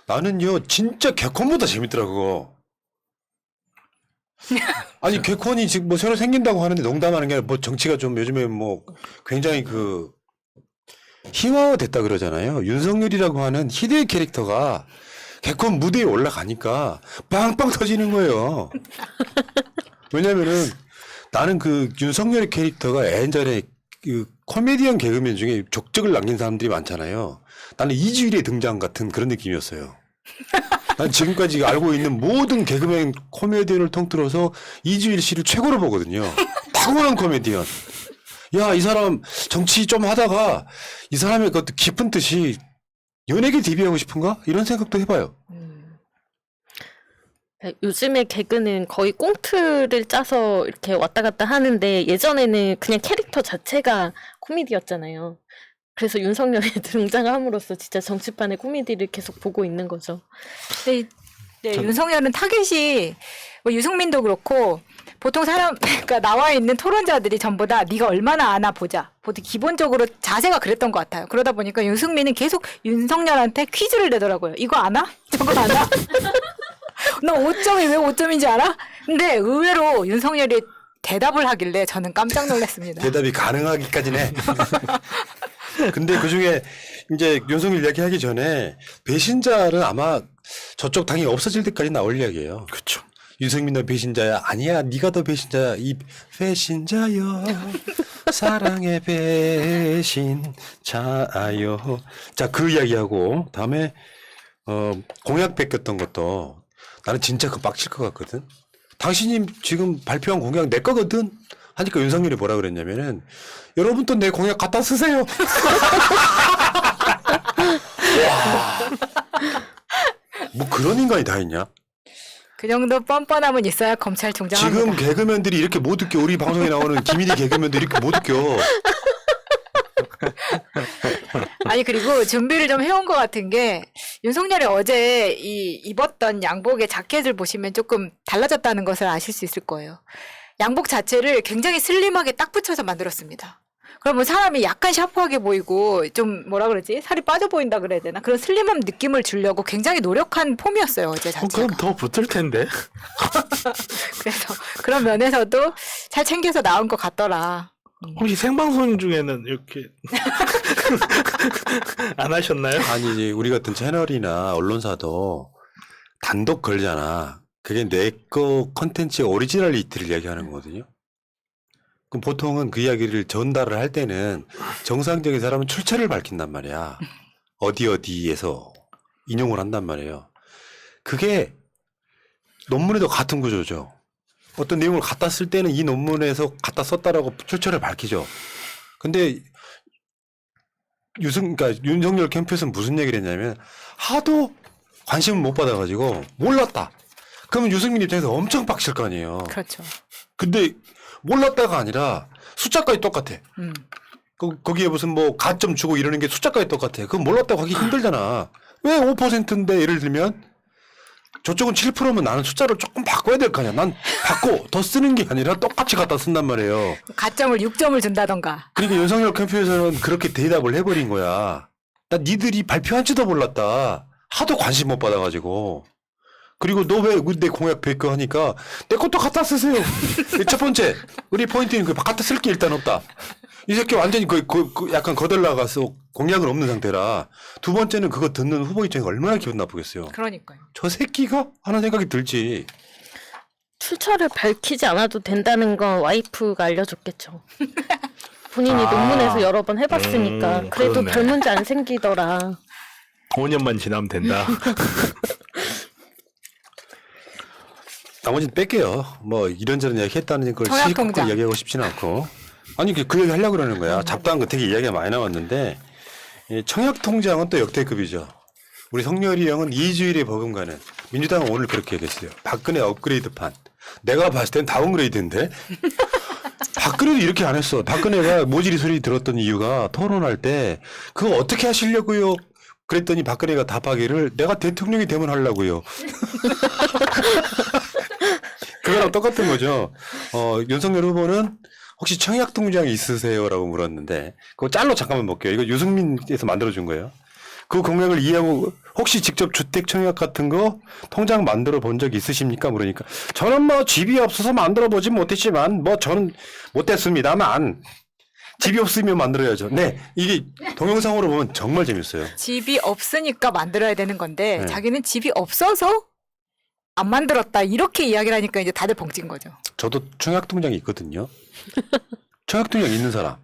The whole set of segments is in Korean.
나는요 진짜 개콘보다 재밌더라 그거. 아니 개콘이 지금 뭐 새로 생긴다고 하는데 농담하는 게 아니라 뭐 정치가 좀 요즘에 뭐 굉장히 그 희화화됐다 그러잖아요. 윤석열이라고 하는 희대의 캐릭터가 개콘 무대에 올라가니까 빵빵 터지는 거예요. 왜냐면은 나는 그 윤석열의 캐릭터가 예전에 그 코미디언 개그맨 중에 족적을 남긴 사람들이 많잖아요. 나는 이주일의 등장 같은 그런 느낌이었어요. 난 지금까지 알고 있는 모든 개그맨 코미디언을 통틀어서 이주일 씨를 최고로 보거든요. 탁월한 코미디언. 야, 이 사람 정치 좀 하다가 이 사람의 그 깊은 뜻이 연예계 데뷔하고 싶은가? 이런 생각도 해봐요. 요즘에 개그는 거의 꽁트를 짜서 이렇게 왔다 갔다 하는데 예전에는 그냥 캐릭터 자체가 코미디였잖아요. 그래서 윤석열이 등장함으로써 진짜 정치판의 코미디를 계속 보고 있는 거죠. 네, 윤석열은 타겟이 뭐 유승민도 그렇고 보통 사람 그러니까 나와 있는 토론자들이 전부 다 네가 얼마나 아나 보자. 보통 기본적으로 자세가 그랬던 것 같아요. 그러다 보니까 유승민은 계속 윤석열한테 퀴즈를 내더라고요. 이거 아나? 저거 아나? 너 5점이 왜 5점인지 알아? 근데 의외로 윤석열이 대답을 하길래 저는 깜짝 놀랐습니다. 대답이 가능하기까지는 해. 근데 그 중에 이제 윤석열 이야기하기 전에 배신자는 아마 저쪽 당이 없어질 때까지 나올 이야기예요. 그렇죠. 유승민 너 배신자야. 아니야. 네가 더 배신자야. 이 배신자여. 사랑의 배신자요. 자, 그 이야기하고 다음에 공약 뺏겼던 것도 나는 진짜 그 빡칠 것 같거든. 당신이 지금 발표한 공약 내 거거든. 하니까 윤석열이 뭐라 그랬냐면은 여러분도 내 공약 갖다 쓰세요. 와. 뭐 그런 인간이 다 있냐? 그 정도 뻔뻔함은 있어야 검찰총장합니다. 지금 개그맨들이 이렇게 못 웃겨. 우리 방송에 나오는 김일희 개그맨들이 이렇게 못 웃겨. 아니 그리고 준비를 좀 해온 것 같은 게 윤석열이 어제 입었던 양복의 자켓을 보시면 조금 달라졌다는 것을 아실 수 있을 거예요. 양복 자체를 굉장히 슬림하게 딱 붙여서 만들었습니다. 그러면 사람이 약간 샤프하게 보이고 좀 뭐라 그러지? 살이 빠져 보인다 그래야 되나? 그런 슬림한 느낌을 주려고 굉장히 노력한 폼이었어요 어제 자체가. 그럼 더 붙을 텐데. 그래서 그런 면에서도 잘 챙겨서 나온 것 같더라. 혹시 생방송 중에는 이렇게 안 하셨나요? 아니지. 우리 같은 채널이나 언론사도 단독 걸잖아. 그게 내 거 컨텐츠의 오리지널리티를 이야기하는 거거든요. 그럼 보통은 그 이야기를 전달을 할 때는 정상적인 사람은 출처를 밝힌단 말이야. 어디에서 인용을 한단 말이에요. 그게 논문에도 같은 구조죠. 어떤 내용을 갖다 쓸 때는 이 논문에서 갖다 썼다라고 출처를 밝히죠. 근데 그러니까 윤석열 캠프에서는 무슨 얘기를 했냐면 하도 관심을 못 받아가지고 몰랐다. 그러면 유승민 입장에서 엄청 빡칠 거 아니에요. 그렇죠. 근데 몰랐다가 아니라 숫자까지 똑같아. 거기에 무슨 뭐 가점 주고 이러는 게 숫자까지 똑같아. 그건 몰랐다고 하기 힘들잖아. 왜 5%인데 예를 들면 저쪽은 7%면 나는 숫자를 조금 바꿔야 될 거 아니야. 난 바꿔 더 쓰는 게 아니라 똑같이 갖다 쓴단 말이에요. 가점을 6점을 준다던가. 그러니까 윤석열 캠프에서는 그렇게 대답을 해버린 거야. 나 니들이 발표한지도 몰랐다. 하도 관심 못 받아가지고. 그리고 너 왜 내 공약 뺏겨 하니까 내 것도 갖다 쓰세요. 첫 번째 우리 포인트는 그 갖다 쓸 게 일단 없다. 이 새끼 완전히 약간 거덜나가서 공약은 없는 상태라. 두 번째는 그거 듣는 후보 입장에 얼마나 기분 나쁘겠어요. 그러니까요. 저 새끼가 하는 생각이 들지. 출처를 밝히지 않아도 된다는 건 와이프가 알려줬겠죠. 본인이 논문에서 여러 번 해봤으니까 그래도 그렇네. 별 문제 안 생기더라. 5년만 지나면 된다. 나머지는 뺄게요. 뭐 이런저런 이야기 했다는 걸 청약통장. 시시콜콜 이야기하고 싶지는 않고. 아니 그 얘기 하려고 그러는 거야. 잡다한 거 되게 이야기가 많이 나왔는데 이 청약통장은 또 역대급이죠. 우리 성렬이 형은 이주일에 버금가는 민주당은 오늘 그렇게 얘기했어요. 박근혜 업그레이드판. 내가 봤을 땐 다운그레이드인데 박근혜도 이렇게 안 했어. 박근혜가 모질이 소리 들었던 이유가 토론할 때 그거 어떻게 하시려고요? 그랬더니 박근혜가 답하기를 내가 대통령이 되면 하려고요. 그거랑 똑같은 거죠. 윤석열 후보는 혹시 청약통장이 있으세요? 라고 물었는데 그거 짤로 잠깐만 볼게요. 이거 유승민에서 만들어준 거예요. 그 공약을 이해하고 혹시 직접 주택 청약 같은 거 통장 만들어 본 적 있으십니까? 물으니까 저는 뭐 집이 없어서 만들어 보진 못했지만 뭐 저는 못했습니다만 집이 없으면 만들어야죠. 네, 이게 동영상으로 보면 정말 재밌어요. 집이 없으니까 만들어야 되는 건데 네. 자기는 집이 없어서 안 만들었다 이렇게 이야기를 하니까 이제 다들 벙찐 거죠. 저도 청약 통장이 있거든요. 청약 통장 있는 사람.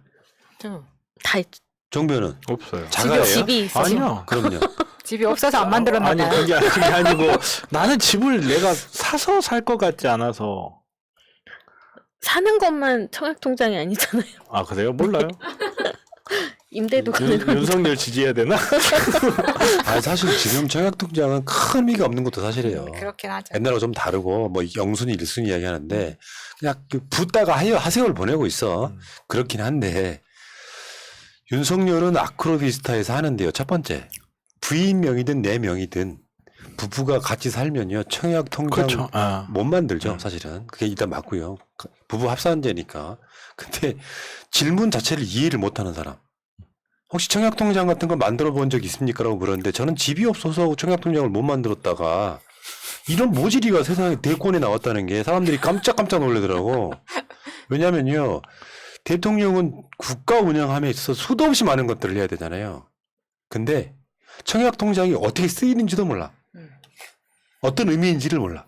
다 있- 정변은 없어요. 자가예요? 집이 있어서. 아니요. 그럼요. 집이 없어서 안 만들었나 아니 봐요. 그게 아니고 나는 집을 내가 사서 살 것 같지 않아서. 사는 것만 청약통장이 아니잖아요. 아 그래요? 몰라요. 임대도 가능한. 윤석열 지지해야 되나? 아 사실 지금 청약 통장은 큰 의미가 없는 것도 사실이에요. 그렇긴 하죠. 옛날하고 좀 다르고 뭐 영순위 일순위 이야기하는데 그냥 붙다가 하세요를 보내고 있어. 그렇긴 한데 윤석열은 아크로비스타에서 하는데요. 첫 번째 부인 명의든 내 명의든 부부가 같이 살면요 청약 통장 그렇죠. 아. 못 만들죠 사실은. 그게 일단 맞고요. 부부 합산제니까. 근데 질문 자체를 이해를 못하는 사람. 혹시 청약통장 같은 거 만들어 본 적 있습니까? 라고 물었는데 저는 집이 없어서 청약통장을 못 만들었다가 이런 모질이가 세상에 대권에 나왔다는 게 사람들이 깜짝깜짝 놀라더라고. 왜냐면요. 대통령은 국가 운영함에 있어서 수도 없이 많은 것들을 해야 되잖아요. 근데 청약통장이 어떻게 쓰이는지도 몰라. 어떤 의미인지를 몰라.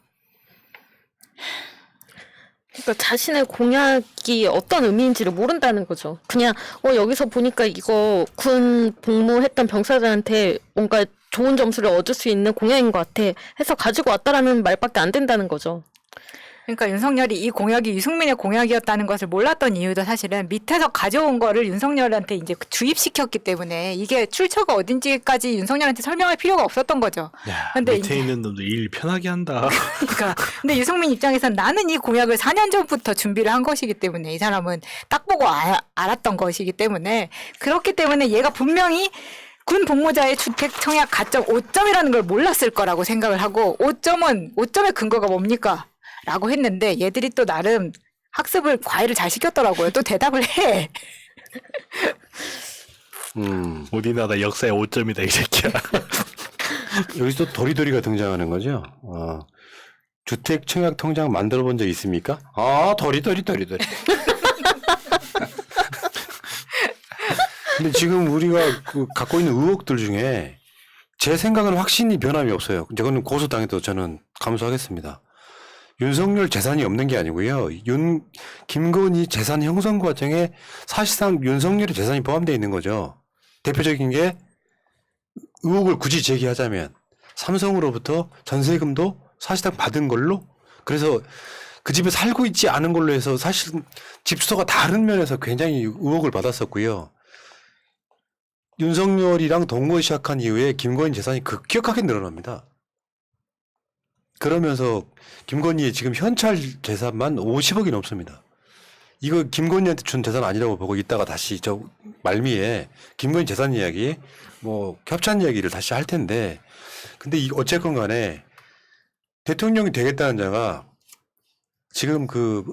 그러니까 자신의 공약이 어떤 의미인지를 모른다는 거죠. 그냥 여기서 보니까 이거 군 복무했던 병사들한테 뭔가 좋은 점수를 얻을 수 있는 공약인 것 같아 해서 가지고 왔다라는 말밖에 안 된다는 거죠. 그러니까 윤석열이 이 공약이 유승민의 공약이었다는 것을 몰랐던 이유도 사실은 밑에서 가져온 거를 윤석열한테 이제 주입시켰기 때문에 이게 출처가 어딘지까지 윤석열한테 설명할 필요가 없었던 거죠. 야, 근데 밑에 이제- 있는 놈도 일 편하게 한다. 그러니까 근데 유승민 입장에서는 나는 이 공약을 4년 전부터 준비를 한 것이기 때문에 이 사람은 딱 보고 알았던 것이기 때문에 그렇기 때문에 얘가 분명히 군 복무자의 주택 청약 가점 5점이라는 걸 몰랐을 거라고 생각을 하고 5점의 근거가 뭡니까? 라고 했는데 얘들이 또 나름 학습을 과외를 잘 시켰더라고요. 또 대답을 해. 우리나라 역사의 5점이다 이 새끼야. 여기서 도리도리가 등장하는 거죠. 주택 청약 통장 만들어 본 적 있습니까? 아, 도리도리. 근데 지금 우리가 갖고 있는 의혹들 중에 제 생각은 확신이 변함이 없어요. 이거는 고소당해도 저는 감수하겠습니다. 윤석열 재산이 없는 게 아니고요. 김건희 재산 형성 과정에 사실상 윤석열의 재산이 포함되어 있는 거죠. 대표적인 게 의혹을 굳이 제기하자면 삼성으로부터 전세금도 사실상 받은 걸로 그래서 그 집에 살고 있지 않은 걸로 해서 사실 집 주소가 다른 면에서 굉장히 의혹을 받았었고요. 윤석열이랑 동거 시작한 이후에 김건희 재산이 급격하게 늘어납니다. 그러면서 김건희의 지금 현찰 재산만 50억이 넘습니다. 이거 김건희한테 준 재산 아니라고 보고 이따가 다시 저 말미에 김건희 재산 이야기 뭐 협찬 이야기를 다시 할 텐데 근데 어쨌건 간에 대통령이 되겠다는 자가 지금 그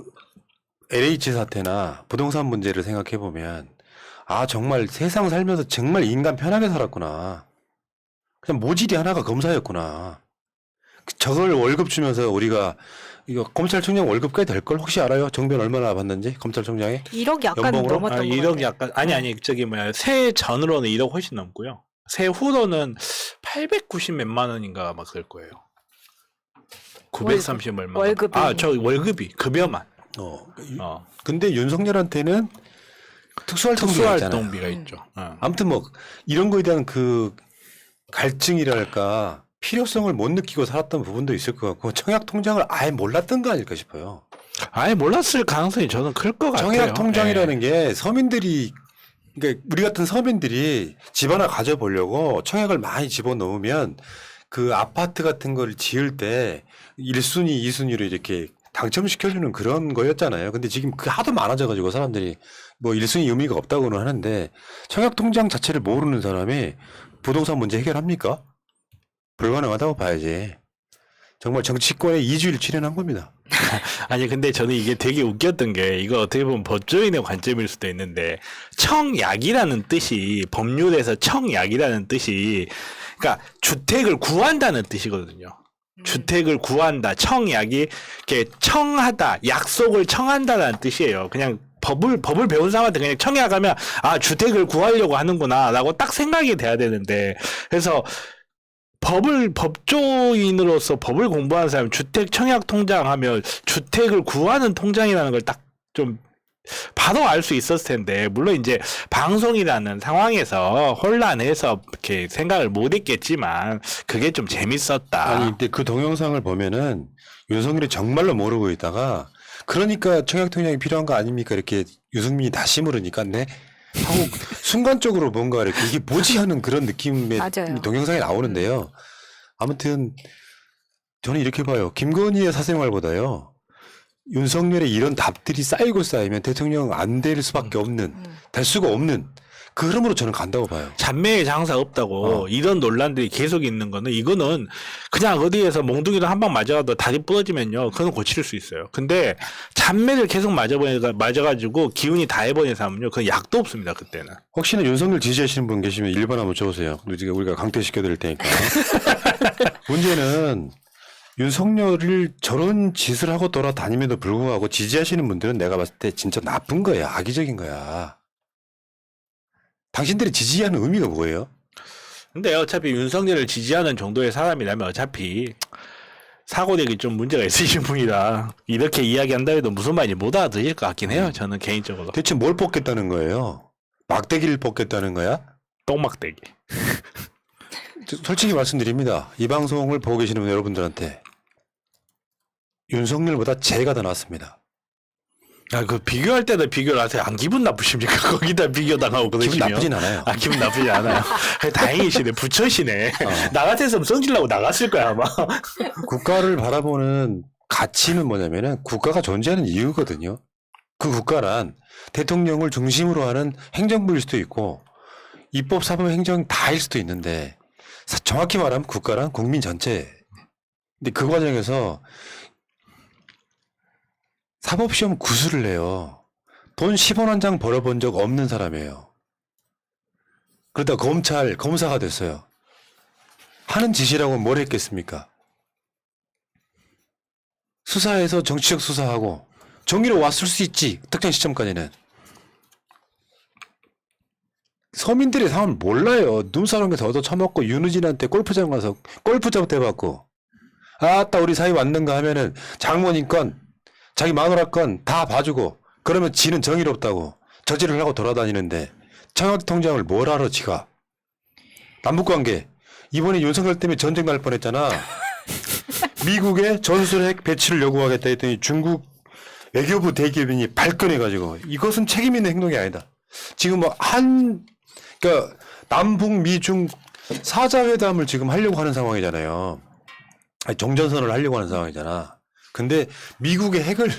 LH 사태나 부동산 문제를 생각해 보면 아 정말 세상 살면서 정말 인간 편하게 살았구나. 그냥 모질이 하나가 검사였구나. 저걸 월급 주면서 우리가 이거 검찰총장 월급까지 될 걸 혹시 알아요? 정변 얼마나 받는지 검찰총장에? 1억 약간 연봉으로? 넘었던 거 1억 같아요. 약간 아니 저기 뭐야 새 전으로는 1억 훨씬 넘고요. 새 후로는 890 몇만 원인가 막 그럴 거예요. 930 얼마. 월급이. 아저 월급이 급여만. 근데 윤석열한테는 특수활동비가 있잖아요. 특수활동비가 있죠. 아무튼 뭐 이런 거에 대한 그 갈증이랄까 필요성을 못 느끼고 살았던 부분도 있을 것 같고 청약 통장을 아예 몰랐던 거 아닐까 싶어요. 아예 몰랐을 가능성이 저는 클 것 같아요. 청약 통장이라는 예. 게 서민들이 그러니까 우리 같은 서민들이 집 하나 가져보려고 청약을 많이 집어넣으면 그 아파트 같은 걸 지을 때 1순위, 2순위로 이렇게 당첨시켜주는 그런 거였잖아요. 근데 지금 그 하도 많아져가지고 사람들이 뭐 1순위 의미가 없다고는 하는데 청약 통장 자체를 모르는 사람이 부동산 문제 해결합니까? 불가능하다고 봐야지. 정말 정치권에 2주일 출연한 겁니다. 아니 근데 저는 이게 되게 웃겼던 게 이거 어떻게 보면 법조인의 관점일 수도 있는데 청약이라는 뜻이 법률에서 청약이라는 뜻이 그러니까 주택을 구한다는 뜻이거든요. 주택을 구한다, 청약이 이렇게 청하다, 약속을 청한다라는 뜻이에요. 그냥 법을 배운 사람한테 그냥 청약하면 아 주택을 구하려고 하는구나라고 딱 생각이 돼야 되는데 그래서 법조인으로서 법을 공부하는 사람 주택 청약 통장 하면 주택을 구하는 통장이라는 걸 딱 좀 바로 알 수 있었을 텐데 물론 이제 방송이라는 상황에서 혼란해서 이렇게 생각을 못 했겠지만 그게 좀 재밌었다. 아니 근데 그 동영상을 보면은 윤석열이 정말로 모르고 있다가 그러니까 청약통장이 필요한 거 아닙니까 이렇게 유승민이 다시 물으니까 네 하고 순간적으로 뭔가 이렇게 이게 뭐지 하는 그런 느낌의 맞아요. 동영상이 나오는데요. 아무튼 저는 이렇게 봐요. 김건희의 사생활보다요. 윤석열의 이런 답들이 쌓이고 쌓이면 대통령 안 될 수밖에 없는 될 수가 없는 그 흐름으로 저는 간다고 봐요. 잔매의 장사 없다고 이런 논란들이 계속 있는 거는 이거는 그냥 어디에서 몽둥이로 한 방 맞아도 다리 부러지면요 그건 고칠 수 있어요. 근데 잔매를 계속 맞아가지고 기운이 다 해버린 사람은요 그건 약도 없습니다 그때는. 혹시나 윤석열 지지하시는 분 계시면 1번 한번 줘보세요. 우리가 강퇴시켜 드릴 테니까. 문제는 윤석열을 저런 짓을 하고 돌아다님에도 불구하고 지지하시는 분들은 내가 봤을 때 진짜 나쁜 거야. 악의적인 거야. 당신들이 지지하는 의미가 뭐예요? 근데 어차피 윤석열을 지지하는 정도의 사람이라면 어차피 사고력이 좀 문제가 있으신 분이라 이렇게 이야기한다 해도 무슨 말인지 못 알아들을 것 같긴 해요. 저는 개인적으로. 대체 뭘 뽑겠다는 거예요? 막대기를 뽑겠다는 거야? 똥막대기. 솔직히 말씀드립니다. 이 방송을 보고 계시는 여러분들한테 윤석열보다 제가 더 낫습니다. 아, 그 비교할 때도 비교를 하세요. 안 기분 나쁘십니까? 거기다 비교 당하고 그러시면. 기분 나쁘진 않아요. 아, 기분 나쁘지 않아요. 다행이시네. 부처시네. 나 같았으면 성질나고 나갔을 거야, 아마. 국가를 바라보는 가치는 뭐냐면은 국가가 존재하는 이유거든요. 그 국가란 대통령을 중심으로 하는 행정부일 수도 있고 입법, 사법, 행정 다일 수도 있는데 정확히 말하면 국가란 국민 전체. 근데 그 과정에서 사법시험 구술을 해요. 돈 10원 한 장 벌어본 적 없는 사람이에요. 그러다 검사가 됐어요. 하는 짓이라고 뭘 했겠습니까? 수사에서 정치적 수사하고 정의로 왔을 수 있지. 특정 시점까지는. 서민들의 상황을 몰라요. 눈사람에서 얻어쳐먹고 윤우진한테 골프장 가서 골프장 대받고 아따 우리 사이 왔는가 하면은 장모님 건 자기 마누라 건 다 봐주고 그러면 지는 정의롭다고 저지를 하고 돌아다니는데 청와대 통장을 뭘 알아 지가. 남북관계 이번에 윤석열 때문에 전쟁 날 뻔했잖아. 미국의 전술핵 배치를 요구하겠다 했더니 중국 외교부 대기업인이 발끈해가지고 이것은 책임 있는 행동이 아니다. 지금 뭐 그러니까 남북 미중 사자회담을 지금 하려고 하는 상황이잖아요. 아니, 종전선언을 하려고 하는 상황이잖아. 근데 미국의 핵을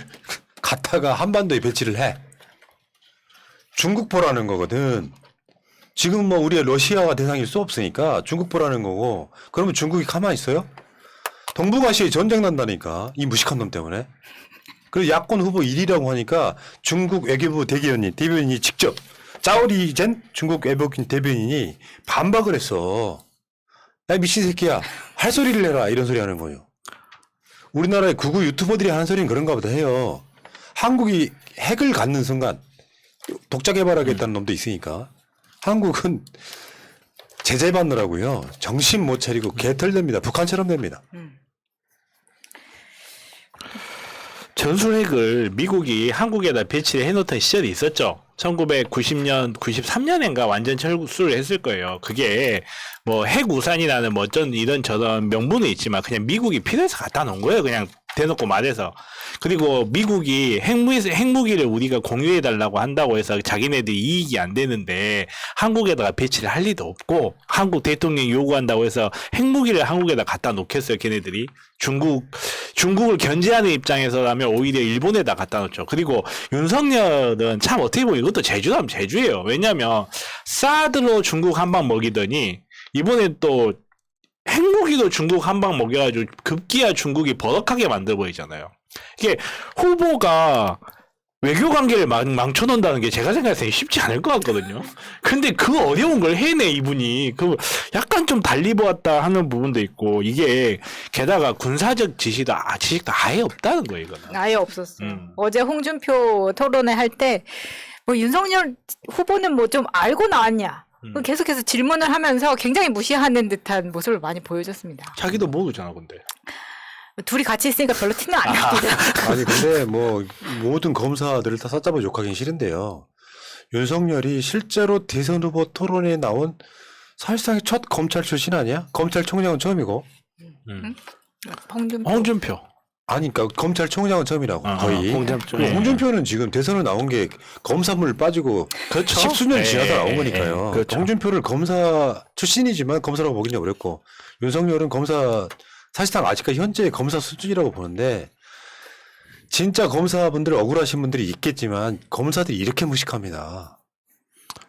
갖다가 한반도에 배치를 해. 중국보라는 거거든. 지금 뭐 우리가 러시아가 대상일 수 없으니까 중국보라는 거고 그러면 중국이 가만히 있어요? 동북아시아에 전쟁 난다니까 이 무식한 놈 때문에. 그래서 야권 후보 1위라고 하니까 중국 외교부 대변인이 직접 짜오리젠 중국 외교부 대변인이 반박을 했어. 야 미친 새끼야 할 소리를 해라 이런 소리 하는 거예요. 우리나라의 구구 유튜버들이 하는 소리는 그런가 보다 해요. 한국이 핵을 갖는 순간 독자 개발하겠다는 놈도 있으니까 한국은 제재 받느라고요. 정신 못 차리고 개털됩니다. 북한처럼 됩니다. 전술핵을 미국이 한국에다 배치를 해놓던 시절이 있었죠. 1990년, 93년인가 완전 철수를 했을 거예요. 그게 뭐 핵우산이라는 뭐 어쩐 이런 저런 명분은 있지만 그냥 미국이 필요해서 갖다 놓은 거예요. 그냥 대놓고 말해서. 그리고 미국이 핵무기를 우리가 공유해달라고 한다고 해서 자기네들이 이익이 안 되는데 한국에다가 배치를 할 리도 없고 한국 대통령이 요구한다고 해서 핵무기를 한국에다 갖다 놓겠어요. 걔네들이. 중국을 견제하는 입장에서라면 오히려 일본에다 갖다 놓죠. 그리고 윤석열은 참 어떻게 보면 이것도 제주라면 제주예요. 왜냐면 사드로 중국 한 방 먹이더니 이번에 또 핵무기도 중국 한 방 먹여가지고 급기야 중국이 버럭하게 만들어 버리잖아요. 이게 후보가 외교 관계를 망쳐놓는다는 게 제가 생각해서 쉽지 않을 것 같거든요. 근데 그 어려운 걸 해내 이분이. 그 약간 좀 달리 보았다 하는 부분도 있고 이게 게다가 군사적 지식도 아예 없다는 거예요. 이거는. 아예 없었어요. 어제 홍준표 토론회 할 때 뭐 윤석열 후보는 뭐 좀 알고 나왔냐. 계속해서 질문을 하면서 굉장히 무시하는 듯한 모습을 많이 보여줬습니다. 자기도 모르잖아 근데. 둘이 같이 있으니까 별로 티는 안 나거든요. 아니 근데 뭐 모든 검사들을 다 싸잡아 욕하기는 싫은데요. 윤석열이 실제로 대선 후보 토론에 나온 사실상 첫 검찰 출신 아니야? 검찰총장은 처음이고. 홍준표. 아니 그러니까 검찰총장은 처음이라고 거의. 홍준표. 그리고 홍준표는 지금 대선에 나온 게 검사물 빠지고 그렇죠. 십수년 지나서 나온 예, 거니까요. 예, 그렇죠. 홍준표를 검사 출신이지만 검사라고 보기는 어렵고 윤석열은 검사 사실상 아직까지 현재 검사 수준이라고 보는데 진짜 검사분들 억울하신 분들이 있겠지만 검사들이 이렇게 무식합니다.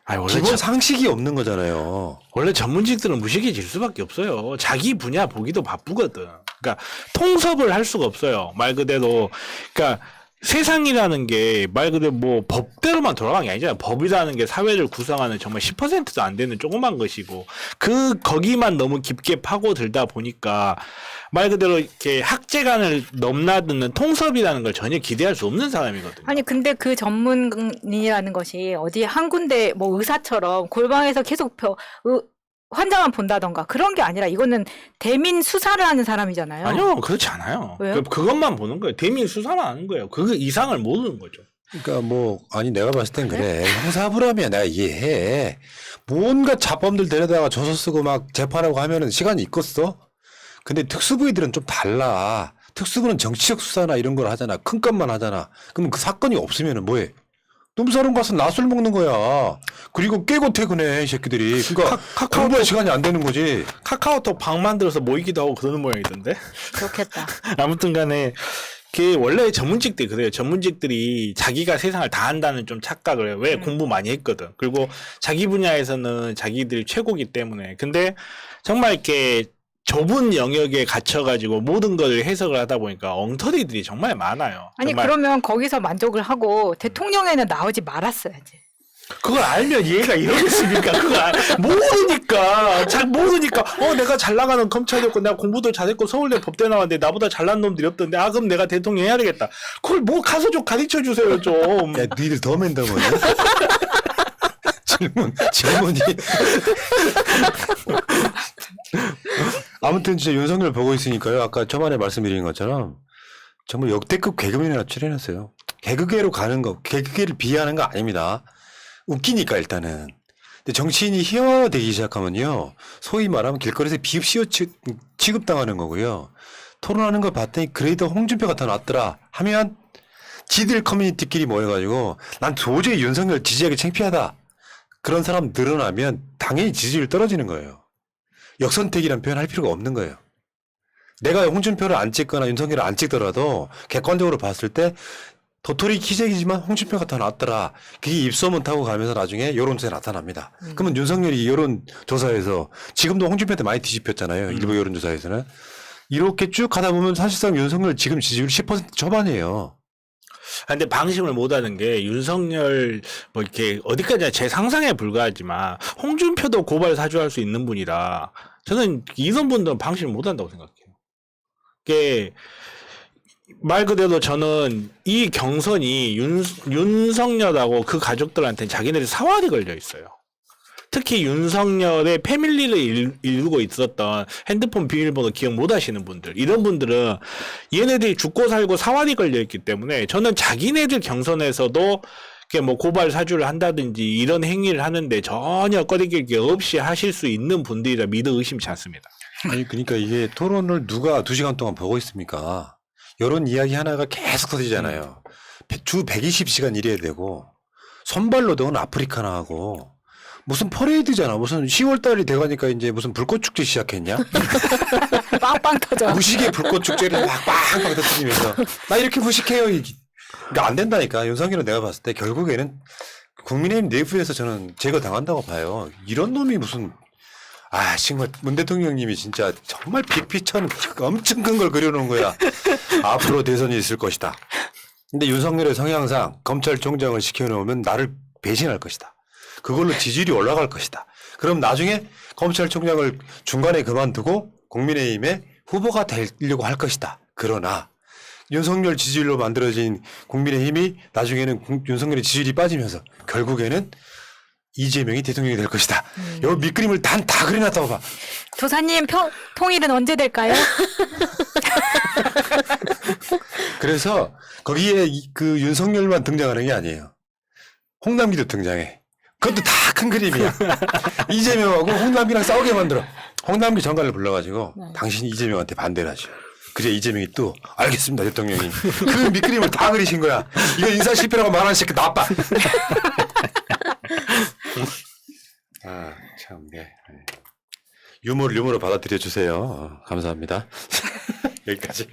아니, 기본 상식이 없는 거잖아요. 원래 전문직들은 무식해질 수밖에 없어요. 자기 분야 보기도 바쁘거든. 그러니까 통섭을 할 수가 없어요. 말 그대로. 그러니까 세상이라는 게 말 그대로 뭐 법대로만 돌아가는 게 아니잖아요. 법이라는 게 사회를 구성하는 정말 10%도 안 되는 조그만 것이고 거기만 너무 깊게 파고들다 보니까 말 그대로 이렇게 학제간을 넘나드는 통섭이라는 걸 전혀 기대할 수 없는 사람이거든요. 아니 근데 그 전문의라는 것이 어디 한 군데 뭐 의사처럼 골방에서 계속 환자만 본다던가 그런 게 아니라 이거는 대민 수사를 하는 사람이잖아요. 아니요, 그렇지 않아요. 왜요? 그것만 보는 거예요. 대민 수사만 하는 거예요. 그 이상을 모르는 거죠. 그러니까 뭐 아니 내가 봤을 땐 그래. 형사부라면 내가 이해해. 뭔가 자범들 데려다가 조서 쓰고 막 재판하고 하면은 시간이 있겠어? 근데 특수부위들은 좀 달라. 특수부는 정치적 수사나 이런 걸 하잖아. 큰 건만 하잖아. 그러면 그 사건이 없으면은 뭐해? 놈사람 가서 낮술 먹는 거야. 그리고 깨고 퇴근해 이 새끼들이. 그러니까 공부할 시간이 안 되는 거지. 카카오톡 방 만들어서 모이기도 하고 그러는 모양이던데. 그렇겠다. 아무튼간에 그 원래 전문직들이 그래요. 전문직들이 자기가 세상을 다 한다는 좀 착각을 해요. 왜 공부 많이 했거든. 그리고 자기 분야에서는 자기들이 최고기 때문에. 근데 정말 이렇게 좁은 영역에 갇혀가지고 모든 걸 해석을 하다 보니까 엉터리들이 정말 많아요. 아니 정말. 그러면 거기서 만족을 하고 대통령에는 나오지 말았어야지. 그걸 알면 얘가 이러겠습니까? 그걸 모르니까 내가 잘 나가는 검찰이었고 내가 공부도 잘했고 서울대 법대 나왔는데 나보다 잘난 놈들이 없던데 그럼 내가 대통령 해야 되겠다. 그걸 뭐 가서 좀 가르쳐 주세요 좀. 야, 니들 더 맨다고요? 질문이. 아무튼 진짜 윤석열 보고 있으니까요. 아까 초반에 말씀드린 것처럼 정말 역대급 개그맨이나 출연했어요. 개그계로 가는 거, 개그계를 비하하는 거 아닙니다. 웃기니까 일단은. 근데 정치인이 희화화되기 시작하면요. 소위 말하면 길거리에서 비읍시오 취급당하는 거고요. 토론하는 거 봤더니 그래도 홍준표가 더 낫더라 하면 지들 커뮤니티끼리 모여가지고 난 도저히 윤석열 지지하기 창피하다. 그런 사람 늘어나면 당연히 지지율 떨어지는 거예요. 역선택이란 표현 할 필요가 없는 거예요. 내가 홍준표를 안 찍거나 윤석열을 안 찍더라도 객관적으로 봤을 때 도토리 키재기지만 홍준표가 더 낫더라. 그게 입소문 타고 가면서 나중에 여론조사에 나타납니다. 그러면 윤석열이 여론조사에서 지금도 홍준표한테 많이 뒤집혔잖아요. 일부 여론조사에서는. 이렇게 쭉 가다 보면 사실상 윤석열 지금 지지율 10% 초반이에요. 근데 방심을 못하는 게 윤석열 뭐 이렇게 어디까지나 제 상상에 불과하지만 홍준표도 고발 사주할 수 있는 분이라 저는 이런 분들은 방심을 못한다고 생각해요. 이게 말 그대로 저는 이 경선이 윤석열하고 그 가족들한테 자기네들 사활이 걸려 있어요. 특히 윤석열의 패밀리를 이루고 있었던 핸드폰 비밀번호 기억 못 하시는 분들, 이런 분들은 얘네들이 죽고 살고 사활이 걸려 있기 때문에 저는 자기네들 경선에서도 뭐 고발 사주를 한다든지 이런 행위를 하는데 전혀 꺼리낄 게 없이 하실 수 있는 분들이라 믿어 의심치 않습니다. 아니 그러니까 이게 토론을 누가 2시간 동안 보고 있습니까? 이런 이야기 하나가 계속 터지잖아요. 주 120시간 일해야 되고 선발로동은 아프리카나 하고 무슨 퍼레이드잖아. 무슨 10월 달이 돼가니까 이제 무슨 불꽃 축제 시작했냐? 빵빵 터져. 무식의 불꽃 축제를 막 빵빵 터뜨리면서 나 이렇게 무식해요. 그러니까 안 된다니까. 윤석열은 내가 봤을 때 결국에는 국민의힘 내부에서 저는 제거 당한다고 봐요. 이런 놈이 무슨 정말 문 대통령님이 진짜 정말 빅피처는 엄청 큰 걸 그려놓은 거야. 앞으로 대선이 있을 것이다. 근데 윤석열의 성향상 검찰총장을 시켜놓으면 나를 배신할 것이다. 그걸로 지지율이 올라갈 것이다. 그럼 나중에 검찰총장을 중간에 그만두고 국민의힘의 후보가 되려고 할 것이다. 그러나 윤석열 지지율로 만들어진 국민의힘이 나중에는 윤석열의 지지율이 빠지면서 결국에는 이재명이 대통령이 될 것이다. 요 밑그림을 다 그려놨다고 봐. 조사님 통일은 언제 될까요? 그래서 거기에 그 윤석열만 등장하는 게 아니에요. 홍남기도 등장해. 그것도 다 큰 그림이야. 이재명하고 홍남기랑 싸우게 만들어. 홍남기 장관을 불러가지고 당신이 이재명한테 반대를 하죠. 그래 이재명이 또 알겠습니다 대통령이. 그 밑그림을 다 그리신 거야. 이거 인사 실패라고 말하는 새끼 나빠. 참, 네. 유머를 유머로 받아들여 주세요. 감사합니다. 여기까지.